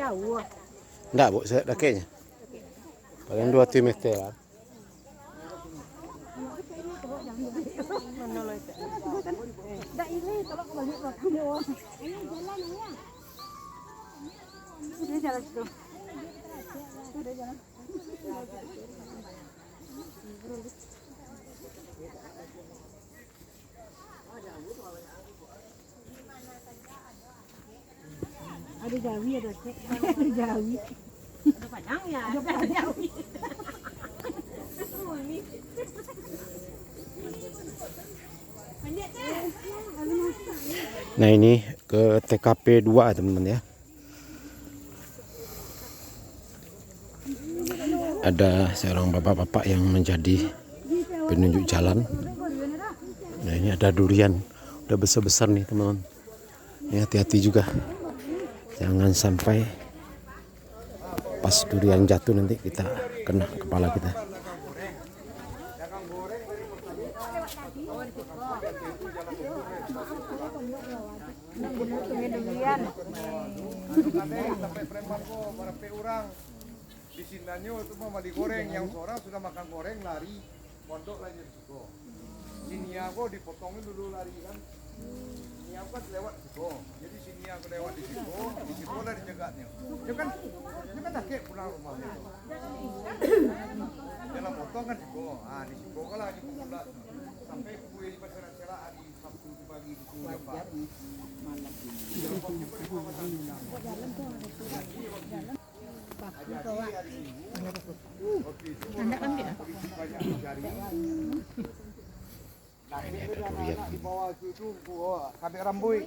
Jauh. Enggak, Bu, saya kayaknya. Paling 2 meter lah. Enggak ini kalau balik belakang doang. Ini jalan ya. Ini jalan situ. Udah jalan. Ada jawi ada cek. Ada jawi. Ada panjang ya. Ada jawi. Nah, ini ke TKP 2 teman-teman ya. Ada seorang bapak-bapak yang menjadi penunjuk jalan. Nah, ini ada durian. Udah besar-besar nih teman-teman. Ini hati-hati juga. Jangan sampai pas durian jatuh nanti kita kena kepala kita. Sampai preman kok berapa orang di sinanyo itu mau digoreng, yang seorang sudah makan goreng lari pondok lagi situ. Sini aku dipotongin dulu lari kan. Ini aku kan lewat situ. Jadi sini aku lewat di situ lah dicegatnya. Dia kan sakit pulang rumahnya. Dalam potong kan situ. Ah di situ kan lagi pula sampai kue di pasar celaan di Sabtu pagi di situ Pak. Anda ambil ya? Nah ini di bawah itu kabek rambut,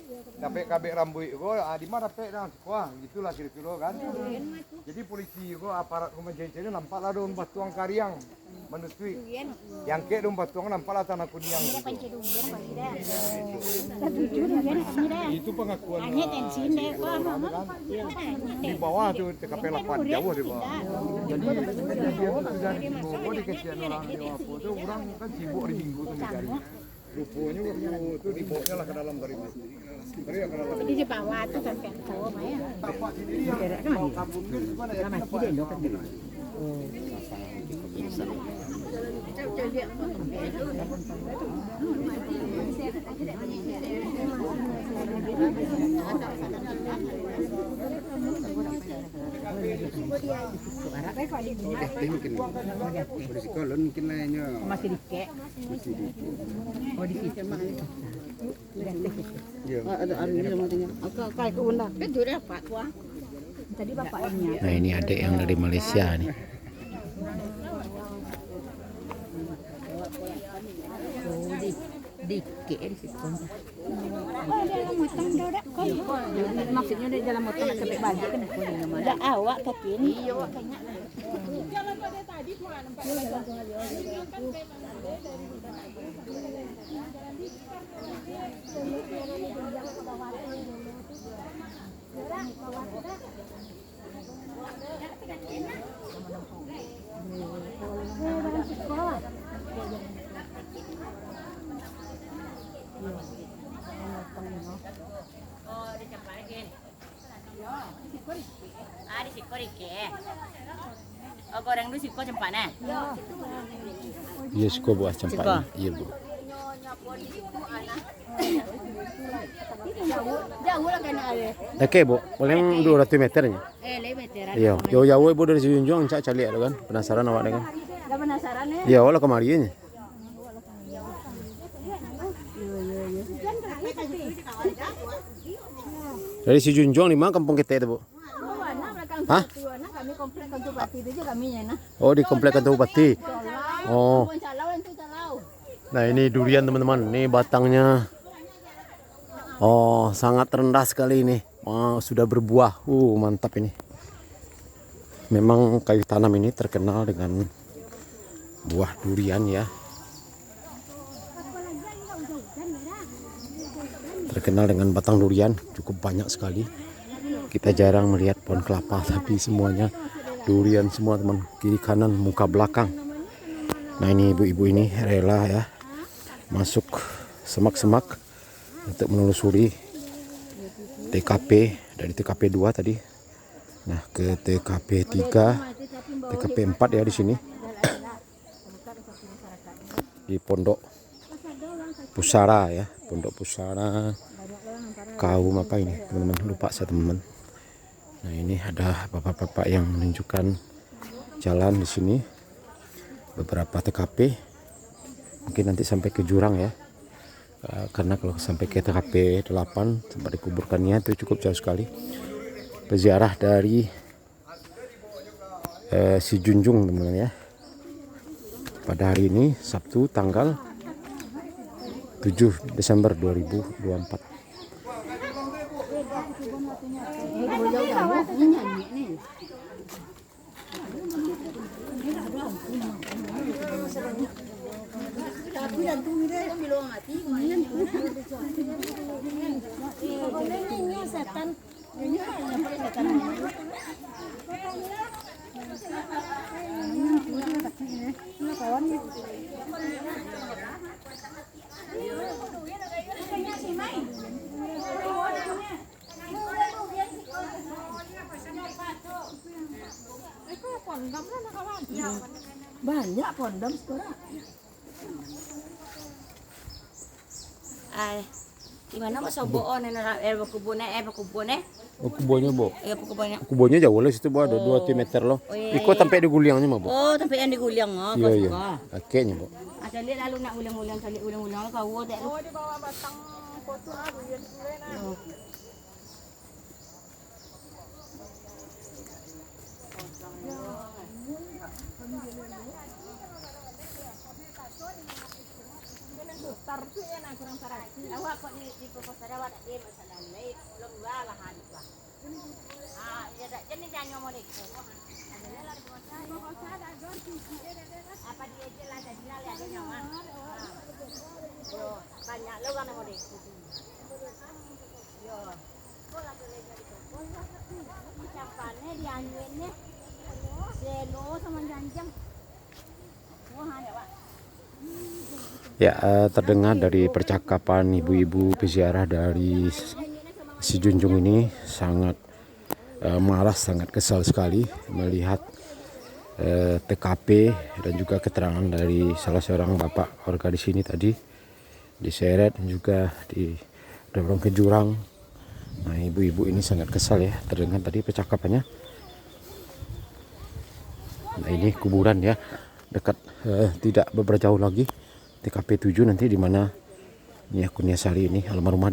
kabek rambut gua di mana pe dah wah gitulah kira-kira kan. Jadi polisi gua aparat komjen nampak lah dong batuang karyang menusui. Yang ke dong batuang nampak lah tanah kuning. Itu pengakuan. Di bawah tuh TKP 8 jauh di bawah. Jadi sudah di kesian orang apa tuh orang kan sibuk di minggu tuh mencari. Rupanya waktu itu dibawanya lah ke dalam dari itu. Jadi di bawah tuh sampai ke bawah ya. Tapak sendiri yang mau kabur itu gimana ya? Masih deh dok. Mungkin lainnya Masih dikek. Oh di situ mah. Ada artinya namanya. Kayak ke undang. Kan sudah Pak tua. Tadi bapaknya. Nah, ini adik yang dari Malaysia nih. Dikek di situ. Maksudnya di dalam motor nak kebek baju kan ada awak tapi ini iya awak kayaknya jalan pada tadi cuma nampak di siko rike. Oh goreng dulu siko cempana. Iya, siko buah cempanya. Iya, Bu. jauh lah kan ada. Oke, Bu. Paling 200 meternya. Meteran. Iya, jauh-jauh Ibu dari Junjung cak cali ada kan. Penasaran awak kan? Enggak penasaran ya? Iya, wala kemarinya. Dari si Junjung di mana kampung kita itu, Bu? Hah? Kami komplek untuk Bupati itu aja kami ya nah. Oh, di komplek kantor Bupati. Oh. Calau. Nah, ini durian teman-teman. Ini batangnya. Oh, sangat rendah sekali ini. Oh, sudah berbuah. Mantap ini. Memang kayu tanam ini terkenal dengan buah durian ya. Terkenal dengan batang durian cukup banyak sekali. Kita jarang melihat pohon kelapa, tapi semuanya durian semua teman, kiri kanan muka belakang. Nah, ini ibu-ibu ini rela ya masuk semak-semak untuk menelusuri TKP dari TKP 2 tadi Nah, ke TKP 3, TKP 4 ya di sini. Di Pondok Pusara ya, Pondok Pusara. Kaum apa ini, teman-teman? Lupa saya, teman-teman. Nah, ini ada bapak-bapak yang menunjukkan jalan di sini. Beberapa TKP. Mungkin nanti sampai ke jurang ya. Karena kalau sampai ke TKP 8 tempat dikuburkannya itu cukup jauh sekali. Peziarah dari Si Junjung, teman-teman ya. Pada hari ini Sabtu tanggal 7 Desember 2024. Banyak pondom sekarang. Ay, di mana mas soboon na pakubone? Oh, kubonnya, Bo. Pakubone. Kubonnya jauh lah situ, Bo. Ada 2 meter loh. Ikut sampai di guliangnya, Bo. Oh, tapi yang digulyang oh. Iya, iya. Kakeknya, Bo. Asali lalu nak ulang-ulang kali ulang-ulang kau dek. Oh, di bawah batang foto aduh ya dulu. Awak kok di proposal awak nak dia masalah lain belum lah hadis lah. Ah, dia dak jenis jangan ngomong itu. Adalah proposal ada ganti apa dia jelas ada jelas ada nyawa. Yo, banyak lo kan ngomong itu. Yo. Bola boleh jadi itu. Ucapannya dianyuinnya. Selo sama janjang. Wah, ada, Pak. Ya, terdengar dari percakapan ibu-ibu peziarah dari Si Junjung ini sangat marah, sangat kesal sekali melihat TKP dan juga keterangan dari salah seorang bapak warga di sini tadi diseret dan juga didorong ke jurang. Nah, ibu-ibu ini sangat kesal ya, terdengar tadi percakapannya. Nah, ini kuburan ya, dekat tidak beberapa jauh lagi TKP 7 nanti di mana Nia Kurniasari ini almarhumah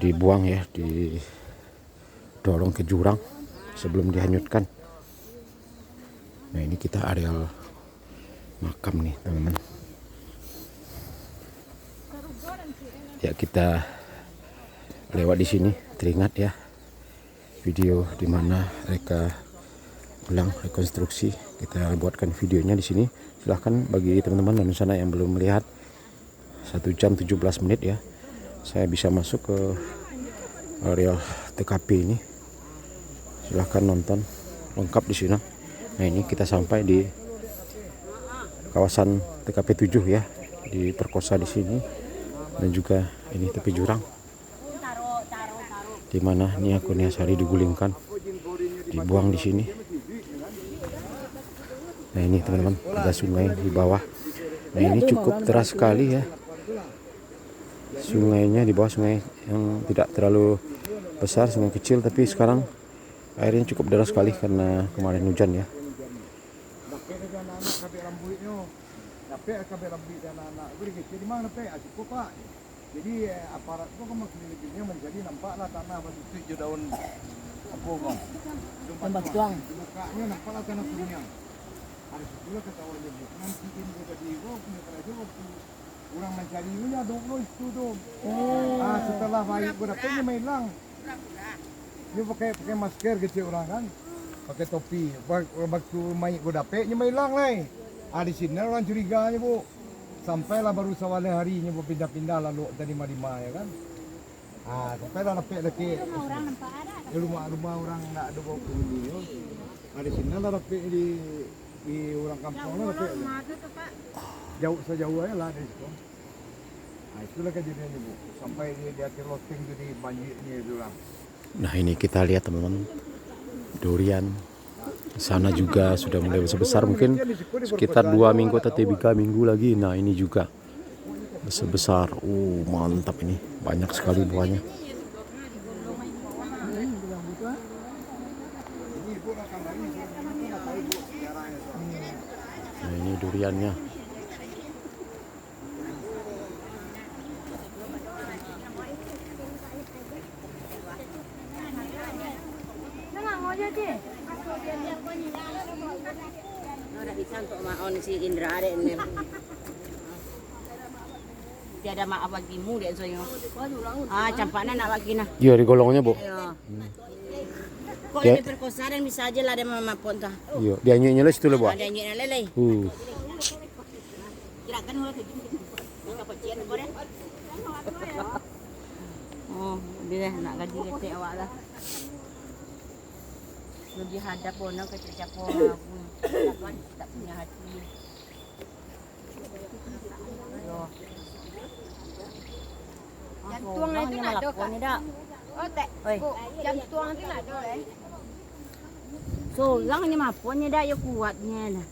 dibuang ya, didorong ke jurang sebelum dihanyutkan. Nah, ini kita areal makam nih, teman-teman. Ya, kita lewat di sini teringat ya video di mana mereka ulang rekonstruksi. Kita buatkan videonya di sini. Silahkan bagi teman-teman di sana yang belum melihat, 1 jam 17 menit ya, saya bisa masuk ke area TKP ini. Silahkan nonton lengkap di sini. Nah, ini kita sampai di kawasan TKP 7 ya, diperkosa di sini dan juga ini tepi jurang di mana Nia Kurniasari digulingkan, dibuang di sini. Nah, ini teman-teman, ada sungai di bawah. Nah, ini cukup deras sekali ya. Sungainya di bawah, sungai yang tidak terlalu besar, sungai kecil, tapi sekarang airnya cukup deras sekali karena kemarin hujan ya. Jadi aparat itu kan maksudnya menjadi nampaklah tanah begitu daun apa kok. Pembatuang. Bukanya nampaklah tanah kuning. Hari sebulan ketahuan dia nanti ini jadi punya kerja waktu orang mencari ini ada itu dong. Setelah baik gue dapetnya hilang. Dia pakai masker kecil orang kan, pakai topi. Waktu main gue dapetnya hilang lah. Di sini orang curiganya bu. Sampailah baru sawale harinya bu pindah-pindah lalu tadi lima ya kan. Sampailah dapet lagi. Rumah orang nggak ada bawa video. Di sini lah dapet di orang kampung lah dapet. Jauh sejauh aja lah dari situ. Itulah kejadiannya bu. Sampai dia terlosting jadi banjirnya itu orang. Nah ini kita lihat teman-teman, durian di sana juga sudah mulai besar-besar, mungkin sekitar 2 minggu atau 3 minggu lagi. Nah ini juga besar-besar. Mantap, ini banyak sekali buahnya. Nah ini duriannya. Ada bisa untuk maon si Indra ada ini. Tiada maaf bagimu dia soalnya. Campaknya nak bagi nah. Iya di golongannya bu. Ya. Kok Ya. dia perkosa dan bisa aja lah dia memapon tah. Iya dia nyunya situ lah bu. Ada nyina lele. Gerakan hula tu. Apa cian kau deh? Oh, dia nak gaji kete awak lah. Lebih hadap pun nak kecil capon. Tak punya hati. Jantung itu nak ada kan? Oh tak. Jantung itu nak ada eh. So, lang ni maponnya dah ya kuatnya dah.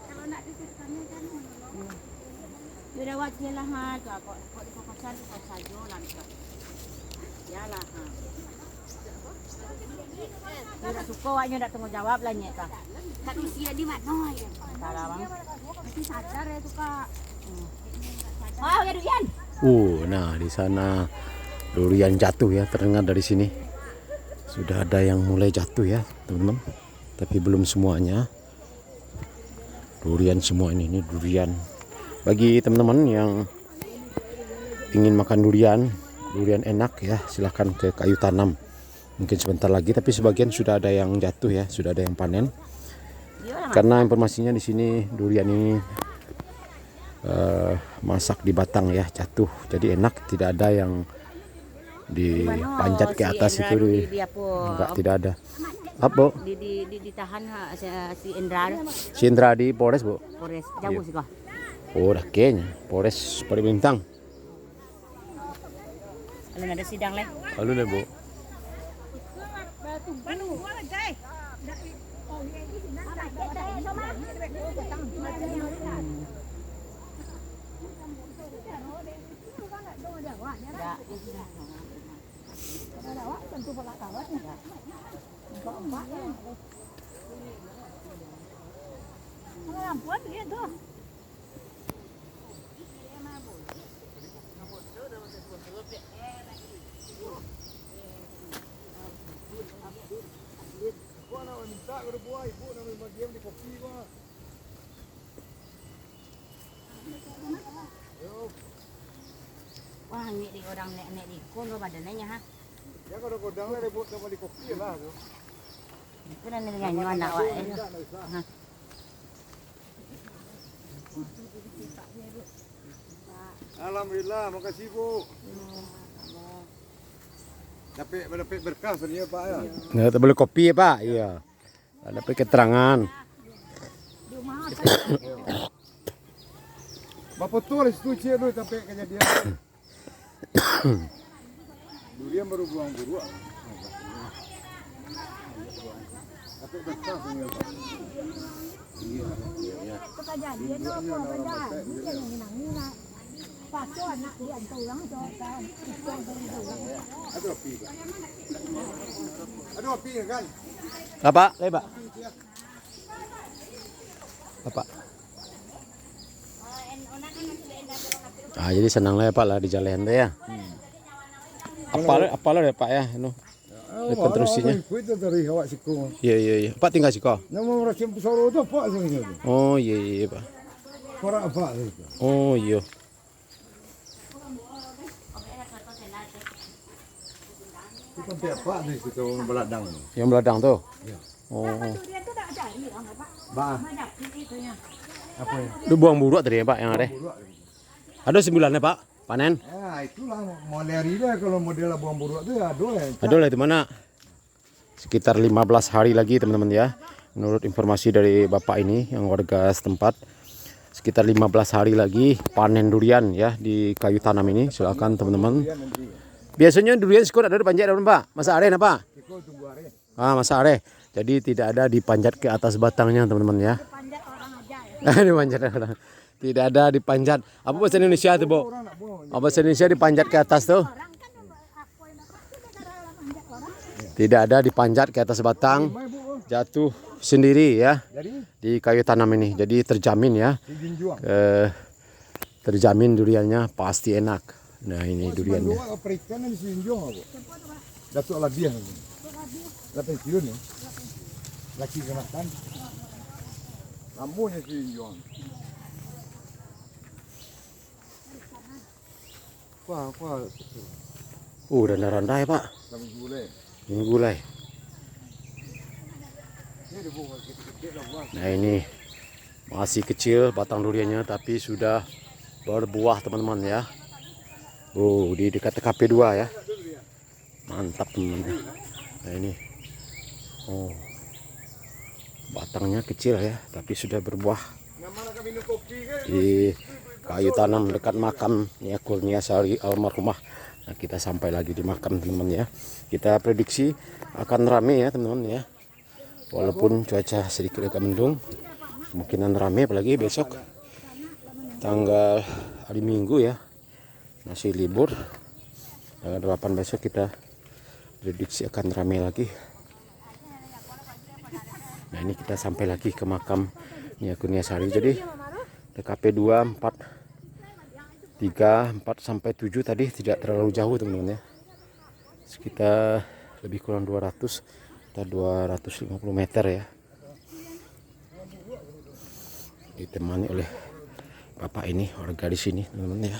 Kalau nak diseskannya kan. Ya dah wajib lah ha. Kok di kokosan saja lah. Yalah ha. Tidak suka awaknya tak tanggung jawab lah nyek tak. Tak usia di mana ya? Salah bang. Mesti sadar ya tu kak. Oh ya durian. Nah di sana durian jatuh ya, terdengar dari sini. Sudah ada yang mulai jatuh ya teman-teman, tapi belum semuanya. Durian semua ini durian. Bagi teman-teman yang ingin makan durian enak ya, silahkan ke Kayu Tanam. Mungkin sebentar lagi, tapi sebagian sudah ada yang jatuh ya, sudah ada yang panen. Karena informasinya di sini durian ini masak di batang ya, jatuh. Jadi enak, tidak ada yang dipanjat ke atas itu. Enggak, tidak ada. Apa? Ditahan si Indra. Si Indra di Polres, Bu. Polres jauh sih kok. Oh, dah kayaknya Polres Pari Bintang. Kalau ada sidang leh. Lalu deh, Bu. Wah, ni di orang nek di kon badannya ha. Ya kalau godang lah buat sama di kopi lah tu. Itu dan nyanyi anak awak. Ha. Alhamdulillah, makasih Bu. Dapat berkah sebenarnya Pak ya. Nggak tak boleh kopi ya Pak. Iya. Dapat keterangan. Bapak tulis tu cie tu sampai kejadian. Durian baru buang buruan. Dapat berkah sebenarnya Pak. Iya. Kejadian tu apa benda? Dia yang nang pasu anak dia tulang tu kan. Ada api kan? Ada api kan? Apa? Pak. Apa? Jadi senang lah ya Pak lah di jalan deh ya. Apalah deh Pak ya, rekonstruksinya. Itu dari awak siku. Iya. Pak tinggal sih kok. Nama orang Cempur Soro tu Pak sebenarnya. Oh iya Pak. Para apa itu? Oh iya. Itu apa ni situ beladang. Yang beladang tuh. Ya. Oh. Dia tu tak cari orang apa? Bah, Banyak itu ya. apa ya? Itu buang buruk tadi ya Pak yang ada. Buruak. Ada 9 Pak, panen. Ya, itulah mau lari lah kalau model buang buruak tu ya ada. Ada lah di mana? Sekitar 15 hari lagi teman-teman ya. Menurut informasi dari Bapak ini yang warga setempat, sekitar 15 hari lagi panen durian ya di Kayu Tanam ini. Silakan teman-teman Biasanya durian sekut ada dipanjat apa Pak? Masa are apa? Iko tunggu are. Masa are. Jadi tidak ada dipanjat ke atas batangnya teman-teman ya. Panjat orang aja ya. Dipanjat orang. Tidak ada dipanjat. Apa bahasa Indonesia tuh, Bu? Apa bahasa Indonesia dipanjat ke atas tuh? Orang kan aku yang dapat itu cara manjat orang. Tidak ada dipanjat ke atas batang. Mai Bu. Jatuh sendiri ya Jadi di kayu tanam ini. Jadi terjamin ya. izin juang. Terjamin duriannya pasti enak. Nah ini duriannya. Dua perikanan di sini juang Bu. Datuk Labiah. Dah pensiun ya. Laki kenakan. Rambutnya si juang. Wah. Rendah-rendah ya Pak. Kami gulai. Ini gulai. Nah ini masih kecil batang duriannya tapi sudah berbuah teman-teman ya. Di dekat TKP 2 ya. Mantap teman-teman. Nah ini. Batangnya kecil ya tapi sudah berbuah. Di kayu tanam dekat makam ya Kurniasari almarhumah. Nah kita sampai lagi di makam teman-teman ya. Kita prediksi akan rame ya teman-teman ya. Walaupun cuaca sedikit agak mendung, kemungkinan rame apalagi besok tanggal hari Minggu ya. Masih libur. Tanggal 8 besok kita prediksi akan rame lagi. Nah ini kita sampai lagi ke makam Nia Kurniasari. Jadi TKP 2, 4, 3, 4 sampai 7 tadi tidak terlalu jauh teman-teman ya. Sekitar lebih kurang 200 atau 250 meter ya. Ditemani oleh bapak ini warga di sini teman-teman ya.